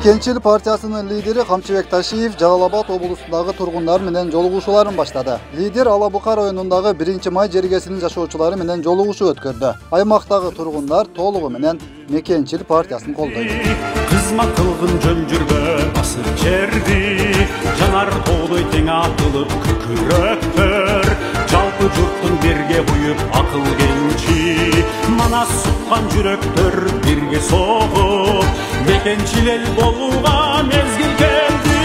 Мекенчил партиясынын лидери Камчыбек Ташиев Жалал-Абад облусундагы тургундар менен жолугушууларын баштады. Лидер Алабука районундагы 1-май жергесинин жашоочулары менен жолугушуу өткөрдү. Аймактагы тургундар толугу менен Мекенчил партиясын колдойт. Кызмат кылгын жөн жүргөн асыл жерди, жанар тоодой тең атылып күкүрөктөр, жалпы журттун бирге буюп акыл кенчи, манас суккан жүрөктөр бирге согуп, Мекенчил эл болууга мезгил келди.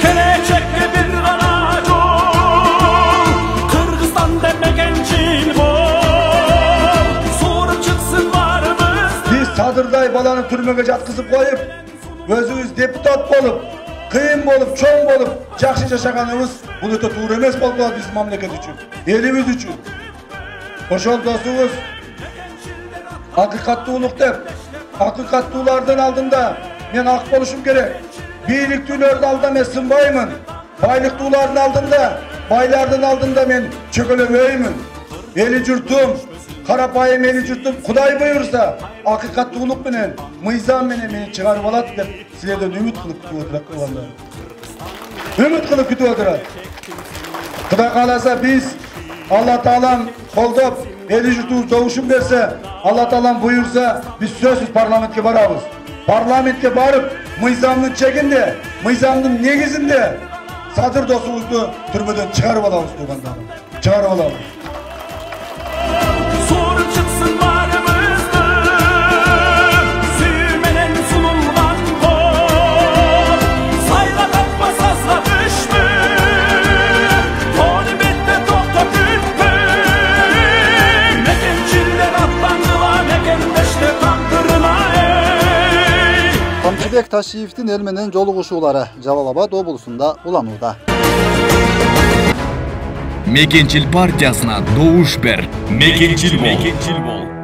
Келечекке бир гана жол, Кыргызстанда Мекенчил бол, сууруп чыксын баарыбыз. Биз садырдай баланы түрмөгө жаткызып коюп, өзүбүз депутат болуп, кыйын болуп, чоң болуп, жакшы жашаганыбыз бул өтө туура эмес болуп калат биздин мамлекет үчүн, элибиз үчүн. Ошол досубуз акыйкаттуулук деп, акыйкаттуулардын алдында мен ак болушум керек. Бийликтүүлөрдүн алдында мен сынбаймын. Байлыктуулардын алдында, байлардын алдында мен чөкөлөбөймүн. Эли журтум, карапайым эли журтум Кудай буйрса, акыйкаттуулук менен, мыйзам менен мени чыгарып алат деп силерден үмүт кылып күтүп отурат балдар. Үмүт кылып күтүп отурат. Кудай кааласа биз Алла Таалам колдоп, эли журтубуз добушун берсе, Алла Таалам буйрса, биз сөзсүз парламентке барабыз. Парламентке барып, мыйзамдын чегинде, мыйзамдын негизинде Садыр досубузду түрмөдөн чыгарып алабыз туугандар. Чыгарып алабыз. Сууруп чыксын баарыбызды, сүйүү менен сунулган кол, сайга таппас азга түшпү, тоonu бетте токтоп күтпү, Мекенчилдер аттандыла мекендеште тагдырына. Камчыбек Ташиевдин эл менен жолугушуулары Жалал-Абад облусунда уланууда. Мекенчил партиясына добуш бер. Мекенчил бол.